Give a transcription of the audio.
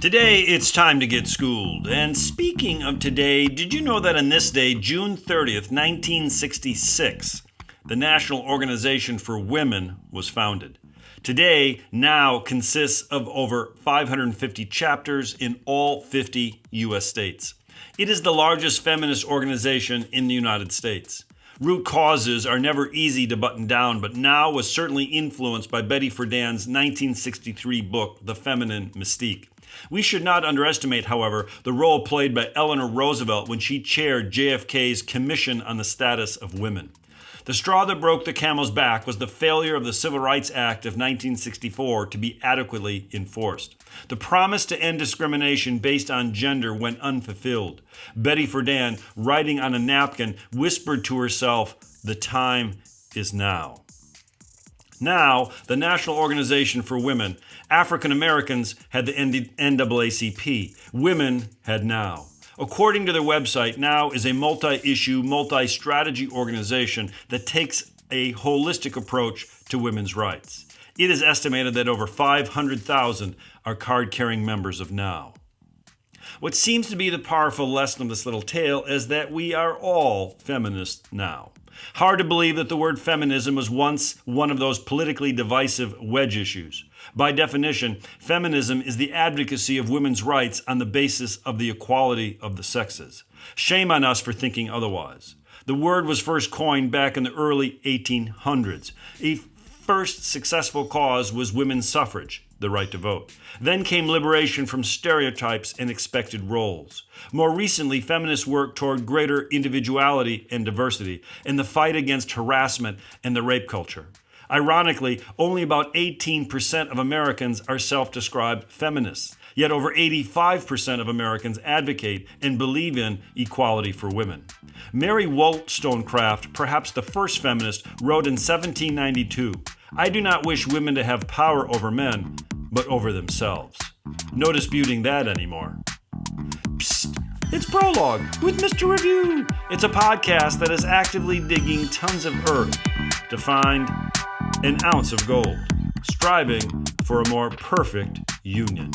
Today, it's time to get schooled. And speaking of today, did you know that on this day, June 30th, 1966, the National Organization for Women was founded? Today, NOW consists of over 550 chapters in all 50 U.S. states. It is the largest feminist organization in the United States. Root causes are never easy to button down, but NOW was certainly influenced by Betty Friedan's 1963 book, The Feminine Mystique. We should not underestimate, however, the role played by Eleanor Roosevelt when she chaired JFK's Commission on the Status of Women. The straw that broke the camel's back was the failure of the Civil Rights Act of 1964 to be adequately enforced. The promise to end discrimination based on gender went unfulfilled. Betty Friedan, writing on a napkin, whispered to herself, "The time is now." Now, the National Organization for Women, African Americans had the NAACP. Women had NOW. According to their website, NOW is a multi-issue, multi-strategy organization that takes a holistic approach to women's rights. It is estimated that over 500,000 are card-carrying members of NOW. What seems to be the powerful lesson of this little tale is that we are all feminists now. Hard to believe that the word feminism was once one of those politically divisive wedge issues. By definition, feminism is the advocacy of women's rights on the basis of the equality of the sexes. Shame on us for thinking otherwise. The word was first coined back in the early 1800s. A first successful cause was women's suffrage, the right to vote. Then came liberation from stereotypes and expected roles. More recently, feminists worked toward greater individuality and diversity in the fight against harassment and the rape culture. Ironically, only about 18% of Americans are self-described feminists, yet over 85% of Americans advocate and believe in equality for women. Mary Wollstonecraft, perhaps the first feminist, wrote in 1792, "I do not wish women to have power over men, but over themselves." No disputing that anymore. Psst, it's PROLOG with MR.REVIEW. It's a podcast that is actively digging tons of earth to find an ounce of gold, striving for a more perfect union.